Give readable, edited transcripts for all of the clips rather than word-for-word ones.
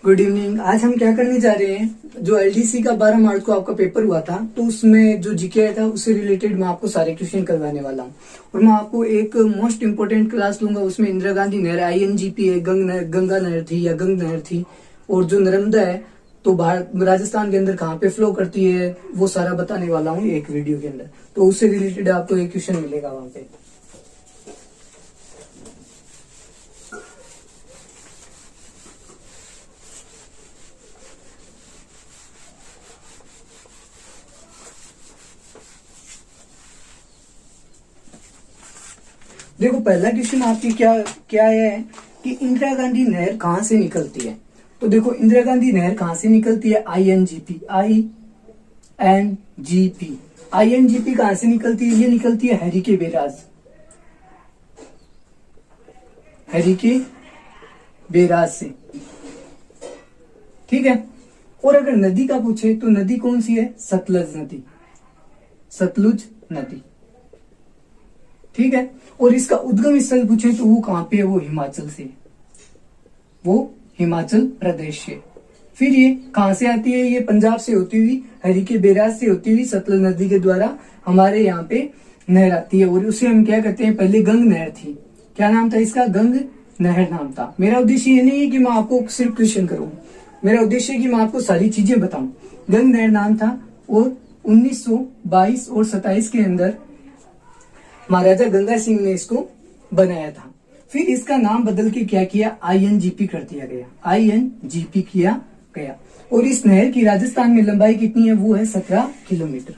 Good evening. आज हम क्या करने जा रहे हैं, जो एलडीसी का 12 मार्च को आपका पेपर हुआ था, तो उसमें जो जीके आया था उससे रिलेटेड मैं आपको सारे क्वेश्चन करवाने वाला हूँ। और मैं आपको एक मोस्ट इंपोर्टेंट क्लास लूंगा, उसमें इंदिरा गांधी नहर INGP है, गंगा नहर थी या गंग नहर थी, और जो नर्मदा है तो राजस्थान के अंदर कहाँ पे फ्लो करती है, वो सारा बताने वाला हूँ एक वीडियो के अंदर। तो उससे रिलेटेड आपको एक क्वेश्चन मिलेगा वहां पे। देखो, पहला क्वेश्चन आपकी क्या क्या है कि इंदिरा गांधी नहर कहां से निकलती है। तो देखो, इंदिरा गांधी नहर कहां से निकलती है, INGP कहां से निकलती है, ये निकलती है हरिके बैराज से। ठीक है। और अगर नदी का पूछे तो नदी कौन सी है, सतलुज नदी। ठीक है। और इसका उद्गम स्थल पूछे तो वो कहां पे है, वो हिमाचल प्रदेश से। फिर ये कहां से आती है, ये पंजाब से होती हुई, हरिके बैराज से होती हुई सतलुज नदी के द्वारा हमारे यहाँ पे नहर आती है। और उसे हम क्या कहते हैं, पहले गंग नहर थी। क्या नाम था इसका, गंग नहर नाम था। मेरा उद्देश्य ये नहीं है कि मैं आपको सिर्फ क्वेश्चन करूं, मेरा उद्देश्य है कि मैं आपको सारी चीजें बताऊं। गंग नहर नाम था, और 1922 और 27 के अंदर महाराजा गंगा सिंह ने इसको बनाया था। फिर इसका नाम बदल के क्या किया, INGP कर दिया गया, INGP किया गया। और इस नहर की राजस्थान में लंबाई कितनी है, वो है 17 किलोमीटर।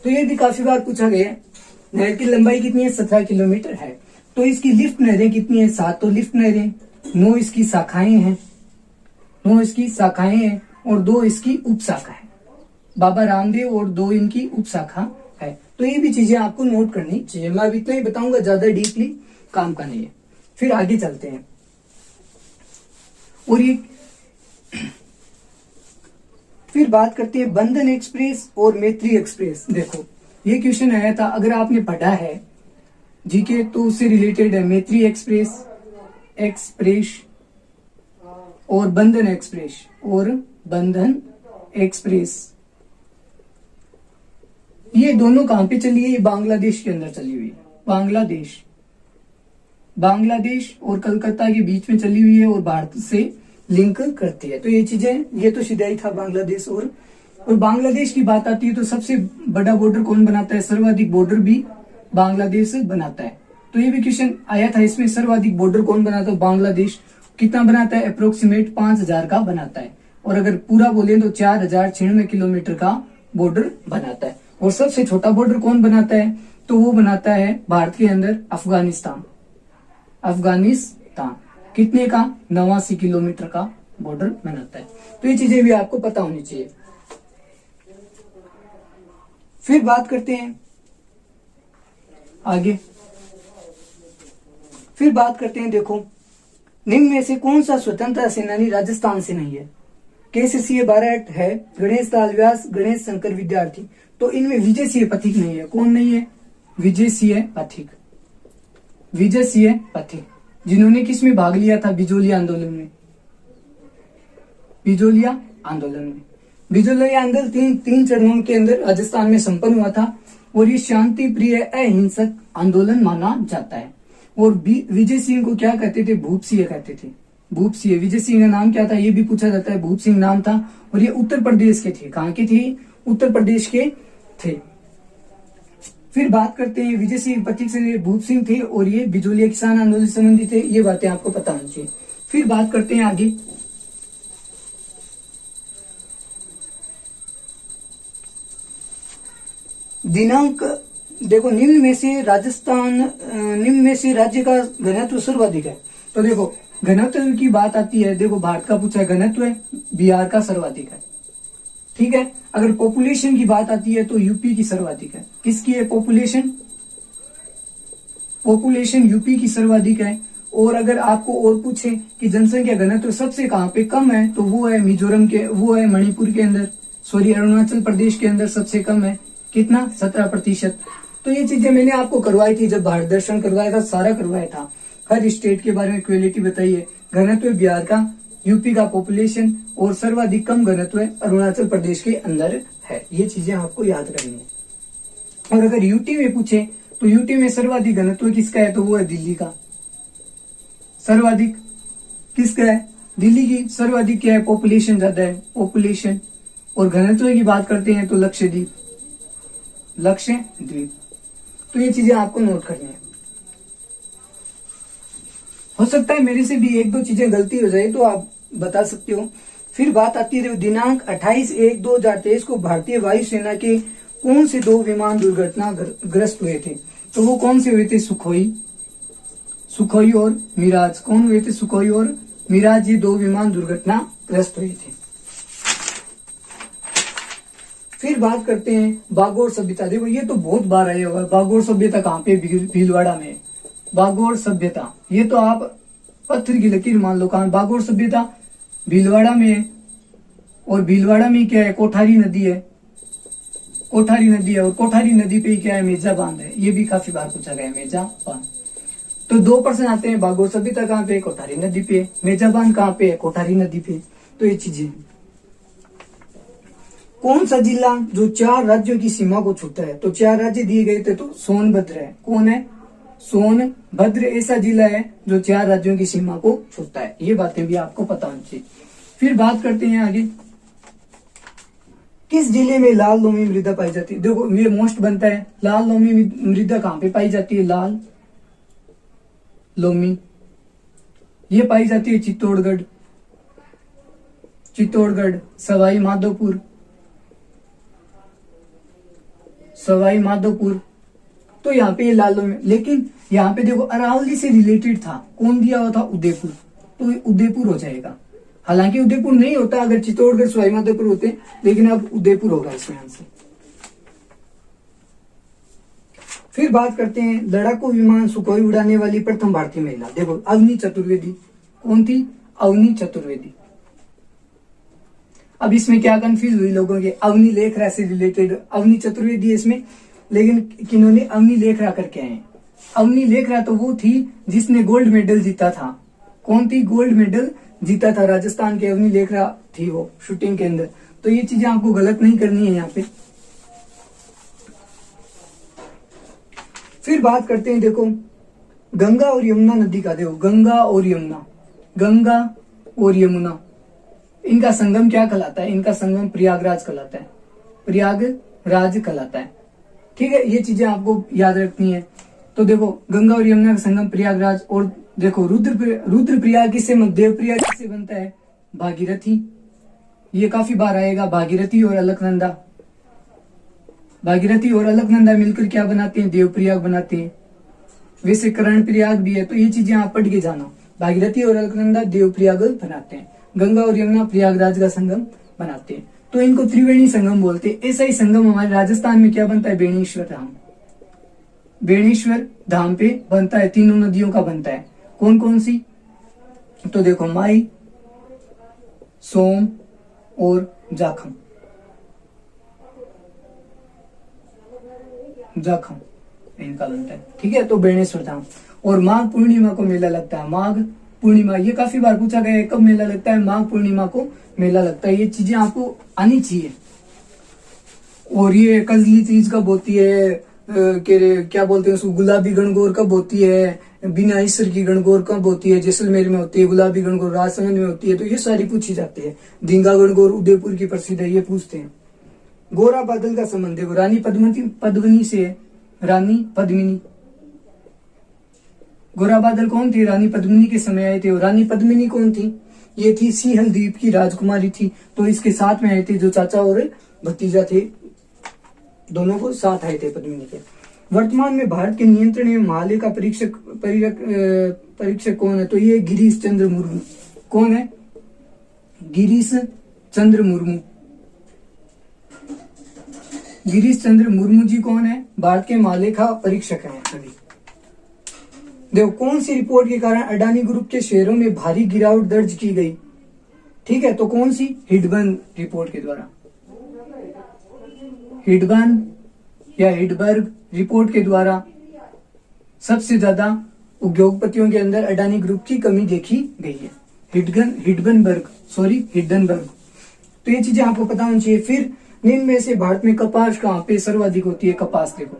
तो ये भी काफी बार पूछा गया, नहर की लंबाई कितनी है, 17 किलोमीटर है। तो इसकी लिफ्ट नहरें कितनी है, 7 तो लिफ्ट नहरें, 9 इसकी शाखाएं हैं, और 2 इसकी उप शाखा है, बाबा रामदेव, और 2 इनकी उप शाखा है। तो ये भी चीजें आपको नोट करनी चाहिए। मैं अब इतना ही बताऊंगा, ज्यादा डीपली काम का नहीं है। फिर आगे चलते हैं। और ये फिर बात करते हैं बंधन एक्सप्रेस और मैत्री एक्सप्रेस। देखो, ये क्वेश्चन आया था, अगर आपने पढ़ा है जीके तो उससे रिलेटेड है। मैत्री एक्सप्रेस और बंधन एक्सप्रेस ये दोनों कहां पे चली है, ये बांग्लादेश के अंदर चली हुई है। बांग्लादेश और कलकत्ता के बीच में चली हुई है, और भारत से लिंक करती है। तो ये चीजें, ये तो सीधा ही था बांग्लादेश। और बांग्लादेश की बात आती है तो सबसे बड़ा बॉर्डर कौन बनाता है, सर्वाधिक बॉर्डर भी बांग्लादेश बनाता है। तो ये भी क्वेश्चन आया था, इसमें सर्वाधिक बॉर्डर कौन बनाता है, बांग्लादेश। कितना बनाता है, अप्रोक्सीमेट 5000 का बनाता है। और अगर पूरा बोले तो 4096 किलोमीटर का बॉर्डर बनाता है। और सबसे छोटा बॉर्डर कौन बनाता है, तो वो बनाता है भारत के अंदर अफगानिस्तान। कितने का, 89 किलोमीटर का बॉर्डर बनाता है। तो ये चीजें भी आपको पता होनी चाहिए। फिर बात करते हैं आगे। देखो, निम्न में से कौन सा स्वतंत्रता सेनानी राजस्थान से नहीं है, केसर सिंह बारहट है, गणेश लाल व्यास, गणेश शंकर विद्यार्थी। तो इनमें विजय सिंह पथिक नहीं है। कौन नहीं है, विजय सिंह पथिक, जिन्होंने किसमें भाग लिया था, बिजोलिया आंदोलन में। बिजोलिया आंदोलन 3 चरणों के अंदर राजस्थान में संपन्न हुआ था, और ये शांति प्रिय अहिंसक आंदोलन माना जाता है। और विजय सिंह को क्या कहते थे, भूप सिंह कहते थे। विजय सिंह का नाम क्या था, ये भी पूछा जाता है, भूप सिंह नाम था। और ये उत्तर प्रदेश के थे। कहाँ के थे, उत्तर प्रदेश के थे। फिर बात करते हैं, विजय सिंह पथिक से भूप सिंह थे, और ये बिजोलिया किसान आंदोलन से संबंधित थे। ये बातें आपको पता होनी चाहिए। फिर बात करते हैं आगे। दिनांक, देखो, निम्न में से राज्य का घनत्व सर्वाधिक है। तो देखो, घनत्व की बात आती है, देखो भारत का पूछा है, घनत्व है, बिहार का सर्वाधिक है। ठीक है। अगर पॉपुलेशन की बात आती है तो यूपी की सर्वाधिक है। किसकी है, पॉपुलेशन यूपी की सर्वाधिक है। और अगर आपको और पूछे कि जनसंख्या घनत्व सबसे कहां पे कम है, तो वो है मणिपुर के अंदर, अरुणाचल प्रदेश के अंदर सबसे कम है। कितना, 17%। तो ये चीजें मैंने आपको करवाई थी, जब भारत दर्शन करवाया था, सारा करवाया था। हर स्टेट के बारे में इक्वेलिटी बताइए। घनत्व बिहार का यूपी का पॉपुलेशन और सर्वाधिक कम घनत्व अरुणाचल प्रदेश के अंदर है। ये चीजें आपको याद रखनी है। और अगर यूटी में पूछे तो यूटी में सर्वाधिक घनत्व किसका है, तो वो है दिल्ली का। सर्वाधिक किसका है, दिल्ली की। सर्वाधिक क्या है, पॉपुलेशन ज्यादा है, पॉपुलेशन। और घनत्व की बात करते हैं तो लक्षद्वीप, लक्षद्वीप। तो ये चीजें आपको नोट करनी है। हो सकता है मेरे से भी एक दो चीजें गलती हो जाए तो आप बता सकते हो। फिर बात आती है दिनांक 28/1/2023 को भारतीय वायुसेना के कौन से 2 विमान दुर्घटना ग्रस्त हुए थे, तो वो कौन से हुए थे, सुखोई और मिराज। कौन हुए थे, सुखोई और मिराज। ये 2 विमान दुर्घटना ग्रस्त हुए थे। फिर बात करते हैं बागोर सभ्यता। देखो ये तो बहुत बार आया हुआ है। बागोर सभ्यता कहाँ पे, भीलवाड़ा में। बागोर सभ्यता ये तो आप पत्थर की लकीर मान लो, कहाँ बागोर सभ्यता, भीलवाड़ा में है। और भीलवाड़ा में क्या है, कोठारी नदी है, कोठारी नदी है। और कोठारी नदी पे क्या है, मेजा बांध है। ये भी काफी बार पूछा गया, मेजा बांध। तो 2 प्रश्न आते हैं। बागोर सभ्यता कहाँ पे, कोठारी नदी पे। मेजा बांध कहाँ पे, कोठारी नदी पे। तो ये चीजें। कौन सा जिला जो 4 राज्यों की सीमा को छूता है, तो 4 राज्य दिए गए थे, तो सोनभद्र है। कौन है, सोनभद्र ऐसा जिला है जो 4 राज्यों की सीमा को छूता है। ये बातें भी आपको पता होनी चाहिए। फिर बात करते हैं आगे, किस जिले में लाल लोमी मृदा पाई जाती है। देखो ये मोस्ट बनता है, लाल लोमी मृदा कहाँ पे पाई जाती है, लाल लोमी ये पाई जाती है चित्तौड़गढ़, सवाई माधोपुर। तो यहाँ पे ये लाल लोमी, लेकिन यहाँ पे देखो अरावली से रिलेटेड था, कौन दिया हुआ था, उदयपुर। तो उदयपुर हो जाएगा। हालांकि उदयपुर नहीं होता अगर चित्तौड़गढ़ सवाई माधोपुर होते, लेकिन अब उदयपुर होगा इसमें आंसर। फिर बात करते हैं लड़ाकू विमान सुखोई उड़ाने वाली प्रथम भारतीय महिला। देखो अवनी चतुर्वेदी। कौन थी, अवनी चतुर्वेदी। अब इसमें क्या कंफ्यूज हुई लोगों के, अवनी लेखरा से रिलेटेड अवनी चतुर्वेदी इसमें, लेकिन किन्होंने अवनी लेखरा करके आए। अवनी लेखरा तो वो थी जिसने गोल्ड मेडल जीता था। कौन थी, गोल्ड मेडल जीता था, राजस्थान के अवनी लेखरा थी वो शूटिंग के अंदर। तो ये चीजें आपको गलत नहीं करनी है यहाँ पे। फिर बात करते हैं, देखो गंगा और यमुना नदी का। देखो गंगा और यमुना इनका संगम क्या कहलाता है, इनका संगम प्रयागराज कहलाता है। ठीक है, ये चीजें आपको याद रखनी है। तो देखो गंगा और यमुना का संगम प्रयागराज। और देखो रुद्रप्रयाग किससे, देवप्रयाग किससे बनता है, भागीरथी। ये काफी बार आएगा, भागीरथी और अलकनंदा मिलकर क्या बनाते हैं, देवप्रयाग बनाते हैं। वैसे कर्णप्रयाग भी है। तो ये चीजें आप पढ़ के जाना, भागीरथी और अलकनंदा देवप्रयाग बनाते हैं, गंगा और यमुना प्रयागराज का संगम बनाते हैं। तो इनको त्रिवेणी संगम बोलते हैं। ऐसा ही संगम हमारे राजस्थान में क्या बनता है, बेणेश्वर धाम पे बनता है। तीनों नदियों का बनता है। कौन कौन सी, तो देखो माई, सोम और जाखम इनका बनता है। ठीक है, तो बेणेश्वर धाम। और माघ पूर्णिमा को मेला लगता है। माघ पूर्णिमा ये काफी बार पूछा गया है, कब मेला लगता है, माघ पूर्णिमा को मेला लगता है। ये चीजें आपको आनी चाहिए। और ये कजली तीज कब होती है, क्या बोलते हैं उसको, गुलाबी गणगौर कब होती है, बिना ईसर की गणगौर कब होती है, जैसलमेर में होती है, गुलाबी गणगौर राजसमंद में होती है। तो ये सारी पूछी जाती है। धींगा गणगौर उदयपुर की प्रसिद्ध है, ये पूछते हैं। गोरा बादल का संबंध देखो रानी पद्मिनी से है, रानी पद्मिनी। गोरा बादल कौन थी, रानी पद्मिनी के समय आए थे। और रानी पद्मिनी कौन थी, ये थी सिंहल द्वीप की राजकुमारी थी। तो इसके साथ में आए थे, जो चाचा और भतीजा थे, दोनों को साथ आए थे पद्मिनी के। वर्तमान में भारत के नियंत्रण में हिमालय का परीक्षक कौन है, तो ये गिरीश चंद्र मुर्मू। कौन है, गिरीश चंद्र मुर्मू जी कौन है, भारत के हिमालय का परीक्षक है अभी। देखो कौन सी रिपोर्ट के कारण अडानी ग्रुप के शेयरों में भारी गिरावट दर्ज की गई। ठीक है, तो कौन सी, हिडबर्ग रिपोर्ट के द्वारा, हिडबर्ग रिपोर्ट के द्वारा सबसे ज्यादा उद्योगपतियों के अंदर अडानी ग्रुप की कमी देखी गई है। हिडनबर्ग। तो ये चीजें आपको पता होनी चाहिए। फिर निम्न में से भारत में कपास कहाँ पे सर्वाधिक होती है? कपास देखो,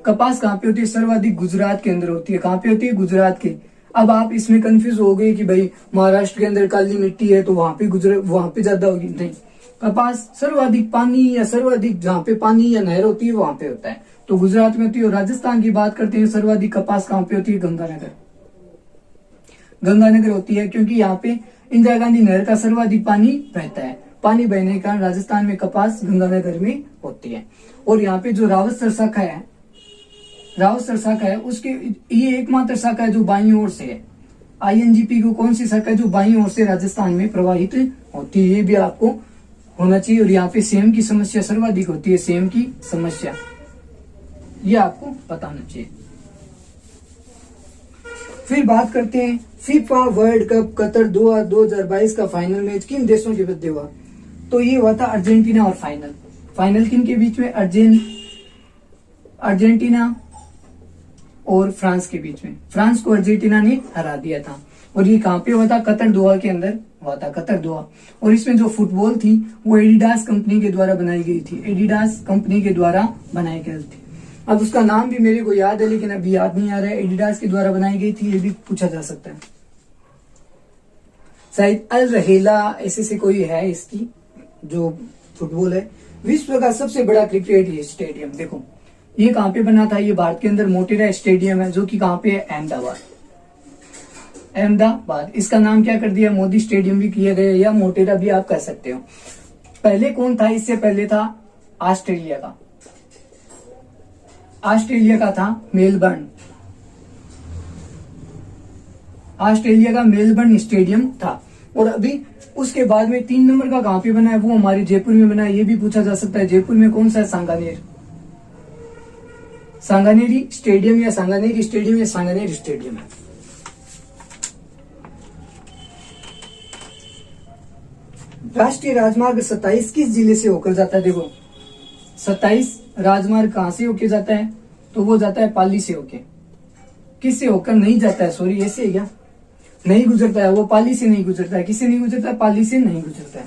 कपास कहाँ पे होती है सर्वाधिक? गुजरात के अंदर होती है। कहाँ पे होती है? गुजरात के। अब आप इसमें कंफ्यूज हो गए कि भाई महाराष्ट्र के अंदर काली मिट्टी है तो वहां पे ज्यादा होगी। नहीं, कपास सर्वाधिक पानी या सर्वाधिक जहाँ पे पानी या नहर होती है वहां पे होता है, तो गुजरात में होती है। और राजस्थान की बात करते हैं, सर्वाधिक कपास कहाँ पे होती है? गंगानगर। गंगानगर होती है, क्योंकि यहाँ पे इंदिरा गांधी नहर का सर्वाधिक पानी बहता है। पानी बहने के कारण राजस्थान में कपास गंगानगर में होती है। और यहाँ पे जो रावतसर शाखा है उसके ये एकमात्र शाखा है जो बाईं ओर से है। INGP को कौन सी शाखा है जो बाईं ओर से राजस्थान में प्रवाहित होती है? ये भी आपको होना चाहिए। और यहाँ पे सेम की समस्या सर्वाधिक होती है, सेम की समस्या, ये आपको पता होना चाहिए। फिर बात करते हैं फीफा वर्ल्ड कप कतर 2022 का फाइनल मैच किन देशों के मध्य हुआ? तो ये हुआ था अर्जेंटीना और फाइनल किन के बीच में? अर्जेंटीना और फ्रांस के बीच में। फ्रांस को अर्जेंटीना ने हरा दिया था। और ये कहाँ पे हुआ था? कतर दोहा के अंदर हुआ था, कतर दोहा। और इसमें जो फुटबॉल थी वो एडिडास कंपनी के द्वारा बनाई गई थी, एडिडास कंपनी के द्वारा बनाई गई थी। अब उसका नाम भी मेरे को याद है लेकिन अभी याद नहीं आ रहा है। एडिडास के द्वारा बनाई गई थी, ये भी पूछा जा सकता है। शायद अल रहेला ऐसे से कोई है इसकी जो फुटबॉल है। विश्व का सबसे बड़ा क्रिकेट स्टेडियम देखो, ये कहाँ पे बना था? ये भारत के अंदर मोटेरा स्टेडियम है, जो कि कहाँ पे है? अहमदाबाद। इसका नाम क्या कर दिया? मोदी स्टेडियम भी किया गया, या मोटेरा भी आप कह सकते हो। पहले कौन था? इससे पहले था ऑस्ट्रेलिया का था मेलबर्न। ऑस्ट्रेलिया का मेलबर्न स्टेडियम था। और अभी उसके बाद में 3 नंबर का कहाँ पे बना है? वो हमारे जयपुर में बना है। ये भी पूछा जा सकता है, जयपुर में कौन सा है? सांगानेरी स्टेडियम या सांगानेरी स्टेडियम है। राष्ट्रीय राजमार्ग 27 किस जिले से होकर जाता है? देखो 27 राजमार्ग कहां से होकर जाता है? तो वो जाता है पाली से होके। किससे होकर नहीं जाता है? सॉरी, ऐसे है क्या? नहीं गुजरता है, वो पाली से नहीं गुजरता है। किससे नहीं गुजरता है? पाली से नहीं गुजरता है।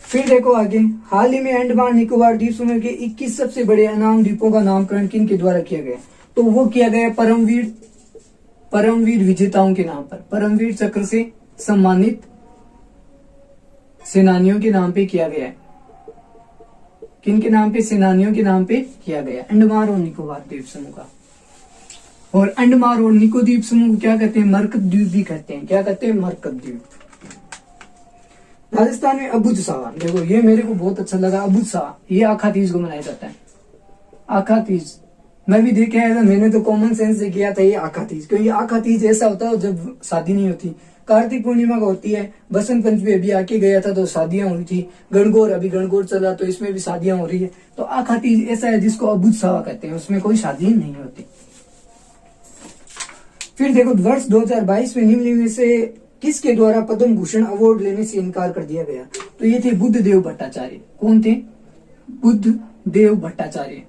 फिर देखो आगे, हाल ही में अंडमान निकोबार द्वीप समूह के 21 सबसे बड़े अनाम द्वीपों का नामकरण किन के द्वारा किया गया? तो वो किया गया परमवीर विजेताओं के नाम पर। परमवीर चक्र से सम्मानित सेनानियों के नाम पे किया गया है। किन के नाम पे? सेनानियों के नाम पे किया गया, अंडमान और निकोबार द्वीप समूह का। और अंडमान और निको द्वीप समूह को क्या कहते हैं? मरकत द्वीप भी कहते हैं। क्या कहते हैं? मरकत द्वीप। राजस्थान में अबुझ सावा, देखो ये मेरे को बहुत अच्छा लगा। अबुझ सावा ये आखा तीज को मनाया जाता है। आखा तीज मैं भी देख आया था, मैंने तो कॉमन सेंस से किया था ये आखा तीज, क्योंकि आखा तीज ऐसा होता है जब शादी नहीं होती। कार्तिक पूर्णिमा का होती है, बसंत पंचमी अभी आके गया था तो शादियां हुई थी, गणगौर अभी गणगौर चला तो इसमें भी शादियां हो रही है। तो आखा तीज ऐसा है जिसको अबुझ सावा कहते हैं, उसमें कोई शादी नहीं होती। फिर देखो वर्ष 2022 में निम्न में से किसके द्वारा पद्म भूषण अवार्ड लेने से इनकार कर दिया गया? तो ये थे बुद्धदेव भट्टाचार्य। कौन थे? बुद्धदेव भट्टाचार्य।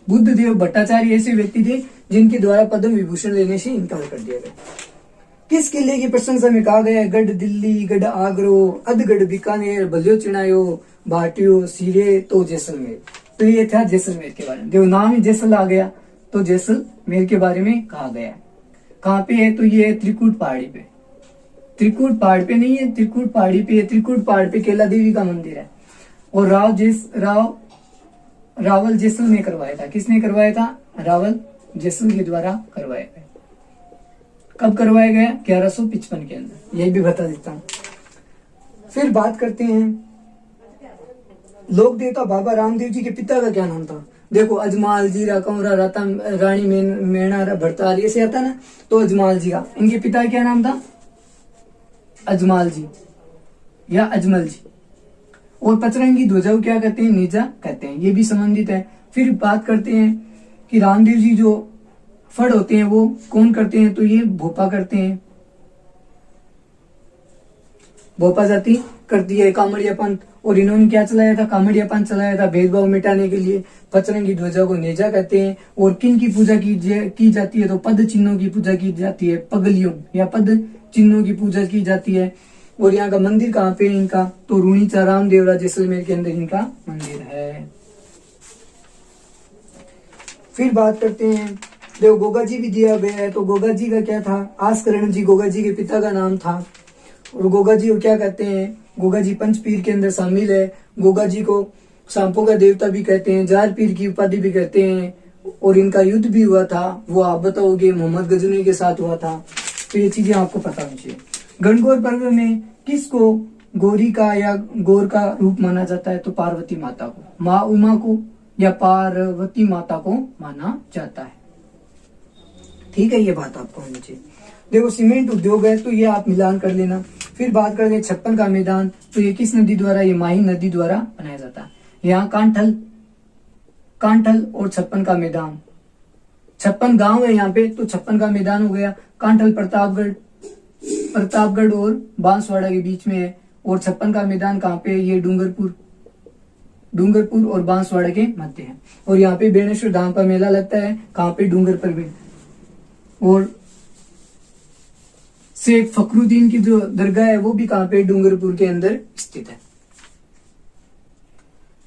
बुद्धदेव भट्टाचार्य ऐसे व्यक्ति थे जिनके द्वारा पद्म विभूषण लेने से इनकार कर दिया गया। किस किले की प्रशंसा में कहा गया है? गढ़ दिल्ली, गढ़ आगरो, अधगढ़ बीकानेर, भलियो चिनायो, भाटियो, सीरे तो जैसलमेर। तो ये था जैसलमेर के बारे में। देखो नाम ही जैसल आ गया तो जैसलमेर के बारे में कहा गया है। कहाँ पे है? तो ये है त्रिकुट पहाड़ी पे। त्रिकुट पहाड़ पे नहीं है, त्रिकुट पहाड़ी पे है। त्रिकुट पहाड़ पे केला देवी का मंदिर है। और रावल जैसल ने करवाया था। किसने करवाया था? रावल जैसल के द्वारा करवाया गया। कब करवाया गया? 1155 के अंदर। यही भी बता देता हूँ। फिर बात करते हैं लोक देवता बाबा रामदेव जी के पिता का क्या नाम था? देखो अजमाल जी, कंवरा, रतन, रानी मेणा, भरतार, ऐसे आता ना, तो अजमाल जी का, इनके पिता का क्या नाम था? अजमाल जी या अजमल जी। और पचरंगी ध्वजा को क्या कहते हैं? नेजा कहते हैं। ये भी संबंधित है। फिर बात करते हैं कि रामदेव जी जो फड़ होते हैं वो कौन करते हैं? तो ये भोपा करते हैं। भोपा जाति करती है कामड़िया पंथ। और इन्होंने क्या चलाया था? कामड़िया पंथ चलाया था भेदभाव मिटाने के लिए। पचरंगी ध्वजा को नेजा कहते हैं। और किन की पूजा की जाती है? तो पद चिन्हों की पूजा की जाती है, पगलियों या पद चिन्हों की पूजा की जाती है। और यहाँ का मंदिर कहाँ पे इनका? तो रूणीचा रामदेवरा जैसलमेर के अंदर इनका मंदिर है। फिर बात करते हैं, देखो गोगा जी भी दिया गया है। तो गोगा जी का क्या था? आस्करण जी गोगा जी के पिता का नाम था। और गोगा जी को क्या कहते हैं? गोगा जी पंचपीर के अंदर शामिल है। गोगा जी को सांपों का देवता भी कहते हैं, जार पीर की उपाधि भी कहते हैं। और इनका युद्ध भी हुआ था, वो आप बताओगे, मोहम्मद गजनी के साथ हुआ था। तो ये चीजें आपको पता होनी चाहिए। गणगौर पर्व में किसको गौरी का या गौर का रूप माना जाता है? तो पार्वती माता को, माँ उमा को या पार्वती माता को माना जाता है। ठीक है, ये बात आपको होनी चाहिए। देखो सीमेंट उद्योग है, तो ये आप मिलान कर लेना। फिर बात करेंगे छप्पन का मैदान, तो ये किस नदी द्वारा? ये माही नदी द्वारा बनाया जाता है। यहाँ कांठल और छप्पन का मैदान, 56 गांव है यहाँ पे, तो 56 का मैदान हो गया। कांठल प्रतापगढ़ और बांसवाड़ा के बीच में है। और 56 का मैदान कहाँ पे? ये डूंगरपुर और बांसवाड़ा के मध्य है। और यहाँ पे बेणेश्वर धाम का मेला लगता है, कहाँ पे? डूंगर पर भी। और शेख फखरुद्दीन की जो दरगाह है वो भी कहाँ पे? डूंगरपुर के अंदर स्थित है।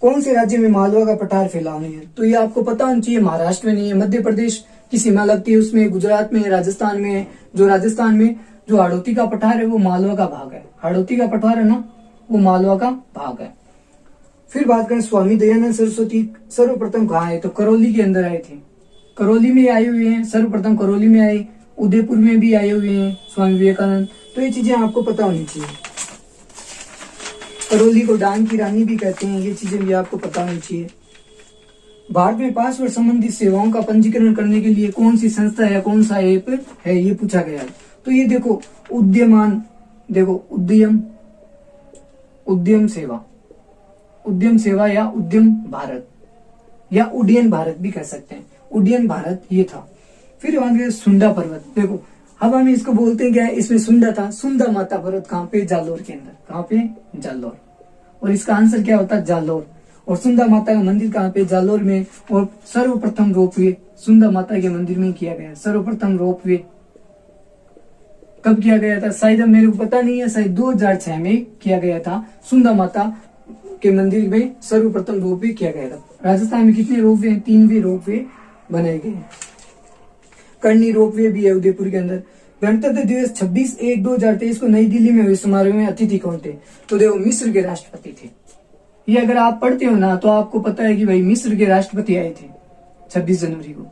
कौन से राज्य में मालवा का पठार फैला हुआ है? तो ये आपको पता होना चाहिए। महाराष्ट्र में नहीं है, मध्य प्रदेश की सीमा लगती है उसमें, गुजरात में, राजस्थान में है। जो राजस्थान में जो हाड़ौती का पठार है वो मालवा का भाग है। हाड़ौती का पठार है ना, वो मालवा का भाग है। फिर बात करें स्वामी दयानंद सरस्वती सर्वप्रथम कहाँ आए? तो करौली के अंदर आए थे। करौली में आए हुए हैं, सर्वप्रथम करौली में आए। उदयपुर में भी आए हुए हैं स्वामी विवेकानंद। तो ये चीजें आपको पता होनी चाहिए। करौली को डांग की रानी भी कहते हैं, ये चीजें भी आपको पता होनी चाहिए। भारत में पासपोर्ट संबंधित सेवाओं का पंजीकरण करने के लिए कौन सी संस्था या कौन सा ऐप है? ये पूछा गया है। तो ये देखो उद्यम सेवा या उद्यम भारत या उड्डयन भारत भी कह सकते हैं। उड्डयन भारत ये था। फिर वहां सुंडा पर्वत, देखो अब हम इसको बोलते हैं क्या है? इसमें सुंडा था। सुंदा माता पर्वत कहाँ पे? जालोर के अंदर। कहाँ पे? जालोर। और इसका आंसर क्या होता है? जालोर। और सुंदा माता का मंदिर कहाँ पे? जालोर में। और सर्वप्रथम रोपवे सुंदा माता के मंदिर में किया गया। सर्वप्रथम रोपवे कब किया गया था? शायद मेरे को पता नहीं है, शायद 2006 में किया गया था। सुंदा माता के मंदिर में सर्वप्रथम रोपवे किया गया था। राजस्थान में कितने रोपवे हैं? 3 रोपवे बनाए गए हैं। करनी रोपवे भी है उदयपुर के अंदर। गणतंत्र दिवस 26/1/2023 को नई दिल्ली में हुए समारोह में अतिथि कौन थे? तो देखो मिस्र के राष्ट्रपति थे। ये अगर आप पढ़ते हो ना तो आपको पता है कि भाई मिस्र के राष्ट्रपति आए थे 26 जनवरी को।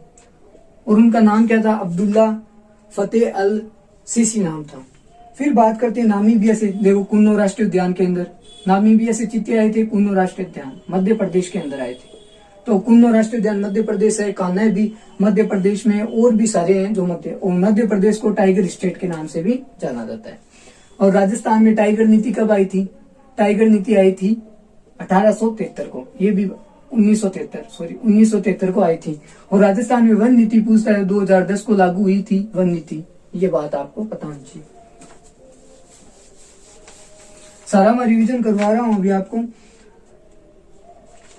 और उनका नाम क्या था? अब्दुल्ला फतेह अल सीसी नाम था। फिर बात करते हैं नामीबिया से। देखो कुन्नो राष्ट्रीय उद्यान के अंदर नामीबिया से चीते आए थे। कुन्नो राष्ट्रीय उद्यान मध्य प्रदेश के अंदर आए थे। तो कुन्नो राष्ट्रीय उद्यान मध्य प्रदेश है। कान्हा भी मध्य प्रदेश में, और भी सारे हैं जो मध्य प्रदेश को टाइगर स्टेट के नाम से भी जाना जाता है। और राजस्थान में टाइगर नीति कब आई थी? टाइगर नीति आई थी 1873 को। ये भी 1973 को आई थी। और राजस्थान में वन नीति पूछता है 2010 को लागू हुई थी वन नीति। ये बात आपको पता होनी चाहिए। सारा मैं रिवीजन करवा रहा हूं अभी आपको।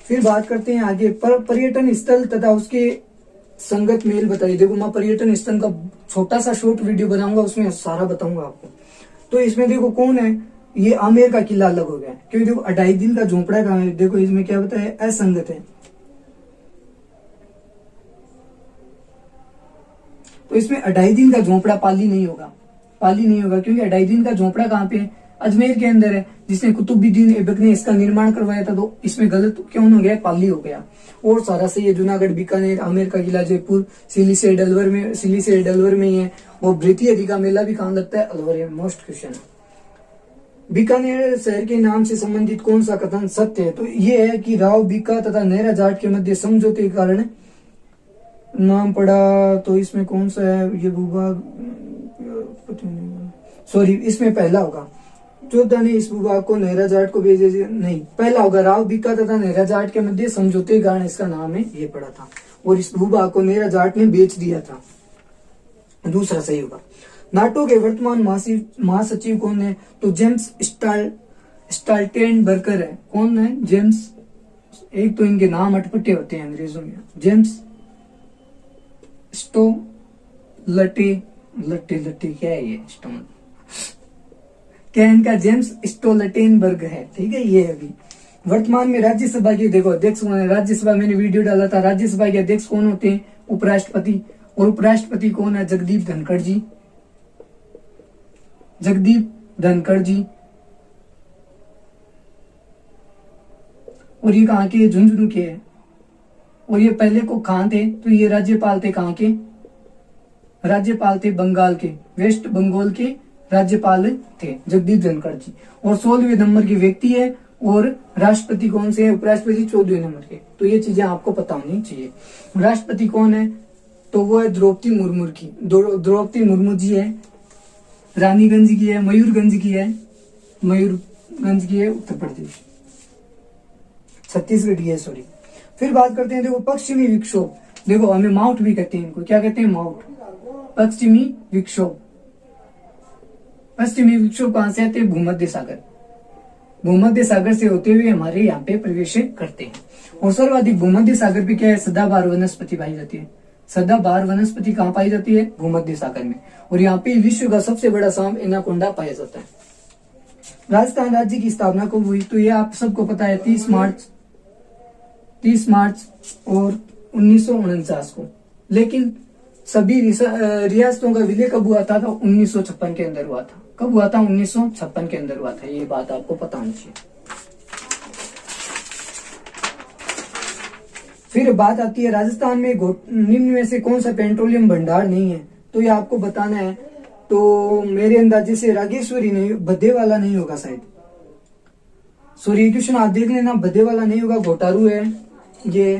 फिर बात करते हैं आगे पर्यटन स्थल तथा उसके संगत मेल बताइए। देखो मैं पर्यटन स्थल का छोटा सा शॉर्ट वीडियो बनाऊंगा, उसमें सारा बताऊंगा आपको। तो इसमें देखो कौन है? ये आमेर का किला अलग हो गया, क्योंकि देखो 2.5 दिन का झोपड़ा कहाँ है? देखो इसमें क्या बताया? असंगत है। तो इसमें 2.5 दिन का झोपड़ा पाली नहीं होगा, क्योंकि 2.5 दिन का झोपड़ा कहाँ पे है? अजमेर के अंदर है, जिसने कुतुबुद्दीन ऐबक ने इसका निर्माण करवाया था। तो इसमें गलत क्यों हो गया? पाली हो गया। और सारा से ये जूनागढ़, बीकानेर, आमेर का किला, जयपुर, सिली से डलवर में ही है। और भृति का मेला भी कहाँ लगता है? अलवर है। Most question. बीकानेर शहर के नाम से संबंधित कौन सा कथन सत्य है? तो ये है कि राव बीका तथा नेहरा जाट के मध्य समझौते के कारण नाम पड़ा। तो इसमें कौन सा है? ये भूभाग, सॉरी इसमें पहला होगा। जोधा ने इस भूभाग को नेहरा जाट को भेजे, नहीं पहला होगा। राव बीका तथा नेहरा जाट के मध्य समझौते के कारण इसका नाम है, ये पड़ा था। और इस भूभाग को नेहरा जाट ने बेच दिया था। दूसरा सही होगा। नाटो के वर्तमान महासचिव कौन है? तो जेम्स स्टाल्टेनबर्गर है। कौन है? जेम्स, एक तो इनके नाम अटपटे होते हैं अंग्रेजों में। जेम्स स्टो लटे लटे लटे क्या है ये? स्टोन क्या है इनका? जेम्स स्टोल्टेनबर्ग है। ठीक है, ये अभी वर्तमान में राज्यसभा के देखो अध्यक्ष कौन है? राज्यसभा मैंने वीडियो डाला था। राज्यसभा के अध्यक्ष कौन होते हैं? उपराष्ट्रपति। और उपराष्ट्रपति कौन है? जगदीप धनखड़ जी। जगदीप धनखड़ जी। और ये कहाँ के? झुंझुनू के हैं। और ये पहले को कहाँ थे? तो ये राज्यपाल थे। कहाँ के? राज्यपाल थे बंगाल के, वेस्ट बंगाल के राज्यपाल थे जगदीप धनखड़ जी। और 16वें नंबर के व्यक्ति है। और राष्ट्रपति कौन से है? उपराष्ट्रपति 14वें नंबर के। तो ये चीजें आपको पता होनी चाहिए। राष्ट्रपति कौन है? तो वो है द्रौपदी मुर्मू की। द्रौपदी मुर्मू जी है। रानीगंज की है, मयूरगंज की है, मयूरगंज की है, उत्तर प्रदेश, छत्तीसगढ़ की है, सॉरी। फिर बात करते हैं, देखो पश्चिमी विक्षोभ। देखो हमें माउट भी कहते हैं इनको। क्या कहते हैं? माउट। पश्चिमी विक्षोभ। पश्चिमी विक्षोभ कहां से आते हैं? भूमध्य सागर। भूमध्य सागर से होते हुए हमारे यहाँ पे प्रवेश करते हैं। और सर्वाधिक भूमध्य सागर पे क्या है? सदाबहार वनस्पति पाई जाती है। सदाबहार वनस्पति कहाँ पाई जाती है? भूमध्य सागर में। और यहाँ पे विश्व का सबसे बड़ा सांप एनाकोंडा पाया जाता है। राजस्थान राज्य की स्थापना कब हुई? तो ये आप सबको पता है, 30 मार्च और 1949 को। लेकिन सभी रियासतों का विलय कब हुआ था? तो 1956 के अंदर हुआ था। कब हुआ था? 1956 के अंदर हुआ था। ये बात आपको पता होनी चाहिए। फिर बात आती है राजस्थान में निम्न में से कौन सा पेट्रोलियम भंडार नहीं है? तो ये आपको बताना है। तो मेरे अंदाजे से रागेश्वरी नहीं, भद्देवाला नहीं होगा शायद। सॉरी क्वेश्चन आप देख लेना, भद्देवाला नहीं होगा, घोटारू है ये,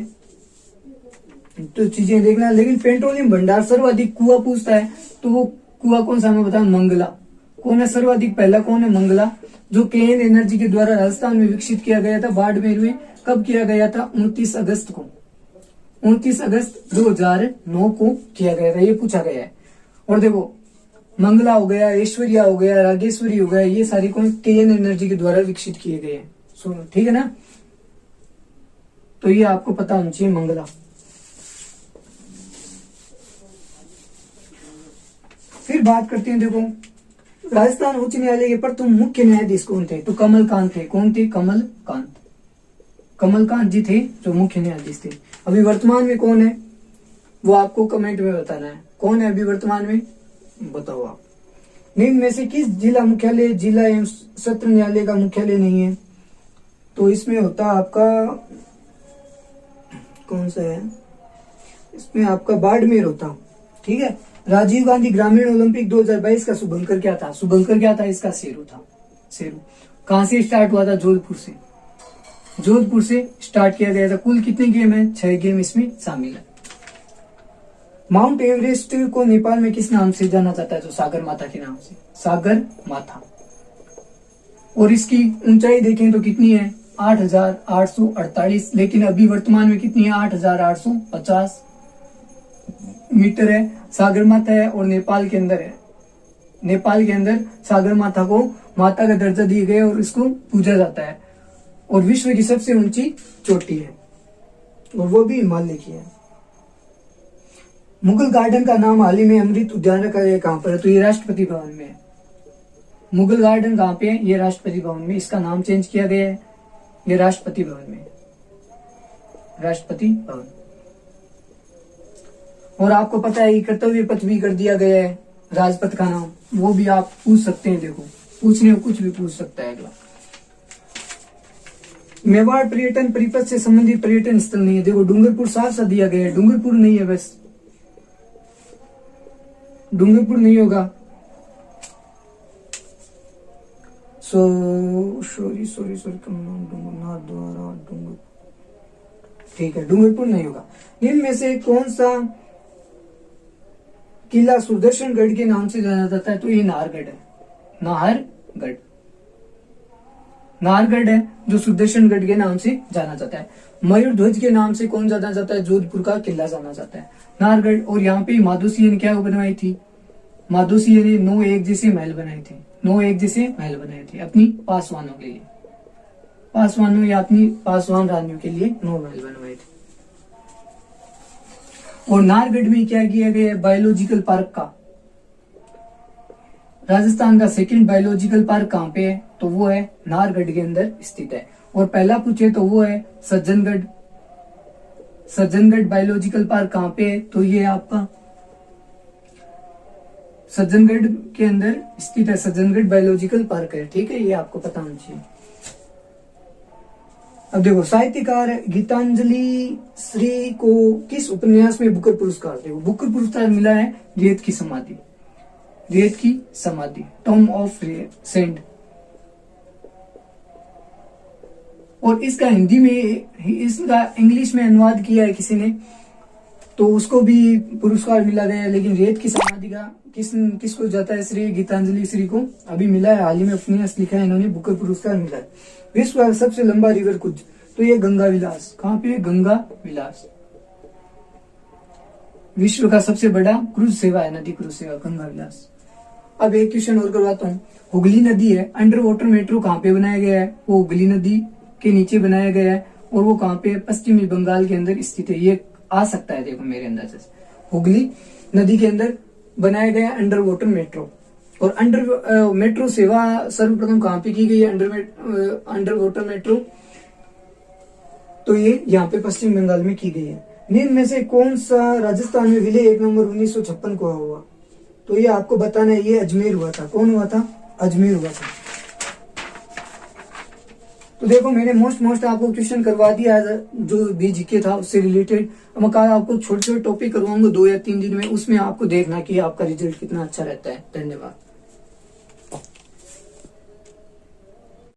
तो चीजें देखना। लेकिन पेट्रोलियम भंडार सर्वाधिक कुआ पूछता है, तो वो कुआ कौन सा? मैं बताऊं, मंगला। कौन है सर्वाधिक? पहला कौन है? मंगला, जो केन एनर्जी के द्वारा राजस्थान में विकसित किया गया था, बाड़मेर में। कब किया गया था? 29 अगस्त को। 29 अगस्त 2009 को किया गया था। ये पूछा गया है। और देखो मंगला हो गया, ऐश्वर्या हो गया, रागेश्वरी हो गया, ये सारी कौन? केन एनर्जी के द्वारा विकसित किए गए हैं। सुनो, ठीक है ना? तो ये आपको पता होना चाहिए, मंगला। फिर बात करते हैं, देखो राजस्थान उच्च न्यायालय के प्रथम मुख्य न्यायाधीश कौन थे? तो कमलकांत थे। कौन थे? कमलकांत। कमलकांत जी थे जो मुख्य न्यायाधीश थे। अभी वर्तमान में कौन है वो आपको कमेंट में बताना है। कौन है अभी वर्तमान में? बताओ आप। निम्न में से किस जिला मुख्यालय जिला एवं सत्र न्यायालय का मुख्यालय नहीं है? तो इसमें होता आपका कौन सा है? इसमें आपका बाड़मेर होता। ठीक है। राजीव गांधी ग्रामीण ओलंपिक 2022 का शुभंकर क्या था? शुभंकर क्या था इसका? शेरू था। शेरू। कहां से स्टार्ट हुआ था? जोधपुर से। जोधपुर से स्टार्ट किया गया था। कुल कितने गेम है? 6 गेम इसमें शामिल है। माउंट एवरेस्ट को नेपाल में किस नाम से जाना जाता है? तो सागर माथा के नाम से, सागर माथा। और इसकी ऊंचाई देखें तो कितनी है? 8,848। लेकिन अभी वर्तमान में कितनी है? 8,850 मीटर है। सागर माथा है और नेपाल के अंदर है। नेपाल के अंदर सागर माथा को माता का दर्जा दिया गया और इसको पूजा जाता है। और विश्व की सबसे ऊंची चोटी है और वो भी हिमालय की है। मुगल गार्डन का नाम हाल ही में अमृत उद्यान रखा गया कहां पर है? तो ये राष्ट्रपति भवन में है। मुगल गार्डन कहां पे है? ये राष्ट्रपति भवन में। इसका नाम चेंज किया गया है, ये राष्ट्रपति भवन में, राष्ट्रपति भवन। और आपको पता है कर्तव्य पथ भी कर दिया गया है, राजपथ का नाम, वो भी आप पूछ सकते हैं। देखो पूछने को कुछ भी पूछ सकता है। अगला, मेवाड़ पर्यटन परिपथ से संबंधित पर्यटन स्थल नहीं है। देखो डूंगरपुर साफ सा दिया गया है, डूंगरपुर नहीं है, बस डूंगरपुर नहीं होगा। सॉरी डूंगर, ठीक है, डूंगरपुर नहीं होगा। निम्न में से कौन सा किला सुदर्शनगढ़ के नाम से जाना जाता है? तो ये नाहरगढ़ है। नाहरगढ़, नाहरगढ़ है जो सुदर्शनगढ़ के नाम से जाना जाता है। मयूर ध्वज के नाम से कौन जाना जाता है? जोधपुर का किला जाना जाता है, नाहरगढ़। और यहाँ पे माधोसिया ने क्या बनवाई थी? माधोसिया ने 9 एक जैसे महल बनाए थे, 9 एक जैसे महल बनाए थे अपनी पासवानों के लिए। पासवानों या अपनी पासवान रानियों के लिए 9 महल बनवाए थे। और नाहरगढ़ में क्या किया गया है, बायोलॉजिकल पार्क का, राजस्थान का सेकंड बायोलॉजिकल पार्क कहाँ पे है, तो वो है नाहरगढ़ के अंदर स्थित है। और पहला पूछे तो वो है सज्जनगढ़। सज्जनगढ़ बायोलॉजिकल पार्क कहाँ पे है, तो ये आपका सज्जनगढ़ के अंदर स्थित है, सज्जनगढ़ बायोलॉजिकल पार्क है। ठीक है, ये आपको पता होना चाहिए। अब देखो, साहित्यकार गीतांजलि श्री को किस उपन्यास में बुकर पुरस्कार, देखो बुकर पुरस्कार मिला है रेत की समाधि, रेत की समाधि, टॉम ऑफ सेंड। और इसका हिंदी में, इसका इंग्लिश में अनुवाद किया है किसी ने, तो उसको भी पुरस्कार मिला गया है। लेकिन रेत की समाधि का किसको जाता है, श्री गीतांजलि श्री को अभी मिला है, हाल ही में उपन्यास लिखा है इन्होंने, बुकर पुरस्कार मिला है। विश्व का सबसे लंबा रिवर क्रूज, तो ये गंगा विलास, कहाँ पे, गंगा विलास। विश्व का सबसे बड़ा क्रूज सेवा है, नदी क्रूज सेवा, गंगा विलास। अब एक क्वेश्चन और करवाता हूँ, हुगली नदी है, अंडर वाटर मेट्रो कहाँ पे बनाया गया है, वो हुगली नदी के नीचे बनाया गया है। और वो कहाँ पे, पश्चिमी बंगाल के अंदर स्थित है। ये आ सकता है, देखो मेरे अंदाजे से, हुगली नदी के अंदर बनाया गया अंडर वाटर मेट्रो। और अंडर मेट्रो सेवा सर्वप्रथम कहाँ पे की गई है, अंडर वाटर मेट्रो, तो ये यहाँ पे पश्चिम बंगाल में की गई है। निम्न में से कौन सा राजस्थान में विलय 1 नवंबर 1956 को हुआ, तो ये आपको बताना है, ये अजमेर हुआ था। कौन हुआ था, अजमेर हुआ था। तो देखो मैंने मोस्ट आपको क्वेश्चन करवा दिया जो भी जीके था उससे रिलेटेड। अब मैं कल आपको छोटे छोटे टॉपिक करवाऊंगा 2 या 3 दिन में, उसमें आपको देखना कि आपका रिजल्ट कितना अच्छा रहता है। धन्यवाद।